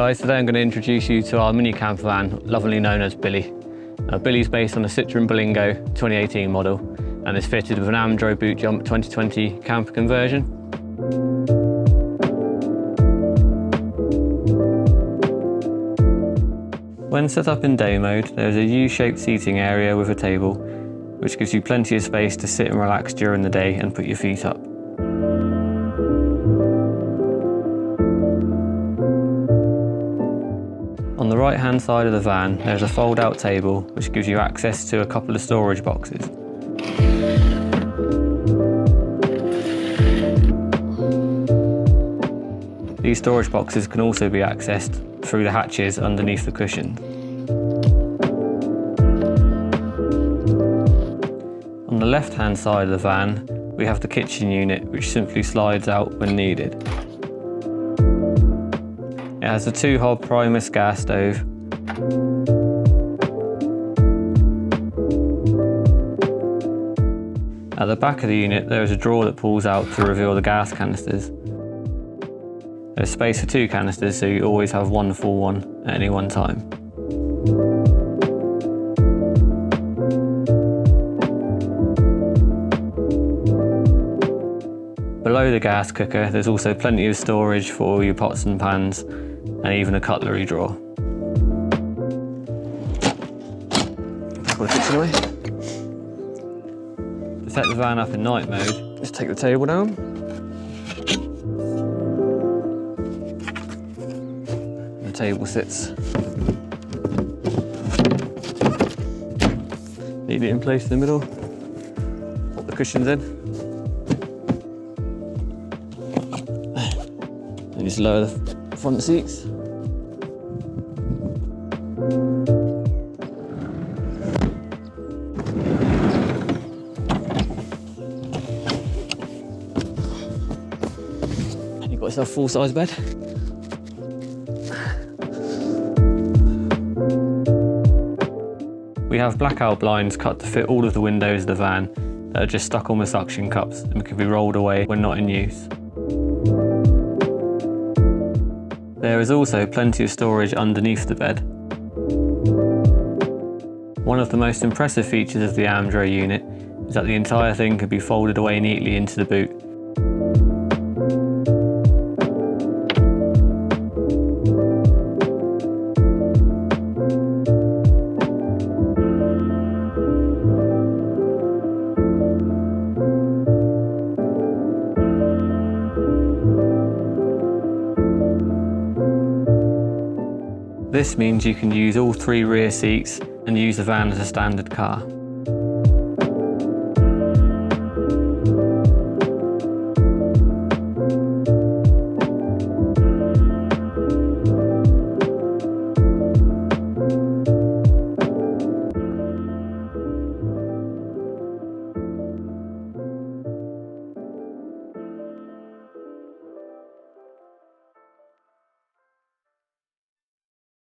guys, today I'm going to introduce you to our mini camper van, lovingly known as Billy. Billy's based on a Citroen Berlingo 2018 model and is fitted with an Amdro Bootjump 2020 camper conversion. When set up in day mode, there is a U-shaped seating area with a table, which gives you plenty of space to sit and relax during the day and put your feet up. On the right hand side of the van, there's a fold-out table which gives you access to a couple of storage boxes. These storage boxes can also be accessed through the hatches underneath the cushions. On the left hand side of the van, we have the kitchen unit which simply slides out when needed. It has a 2-hob Primus gas stove, at the back of the unit there is a drawer that pulls out to reveal the gas canisters. There's space for 2 canisters, so you always have one full one at any one time. Below the gas cooker there's also plenty of storage for all your pots and pans, and even a cutlery drawer. Put the kitchen away. To set the van up in night mode, just take the table down. The table sits neatly in place in the middle. Put the cushions in. And just lower the front seats. And you've got yourself a full-size bed. We have blackout blinds cut to fit all of the windows of the van that are just stuck on with suction cups and can be rolled away when not in use. There is also plenty of storage underneath the bed. One of the most impressive features of the Amdro unit is that the entire thing can be folded away neatly into the boot. This means you can use all 3 rear seats and use the van as a standard car.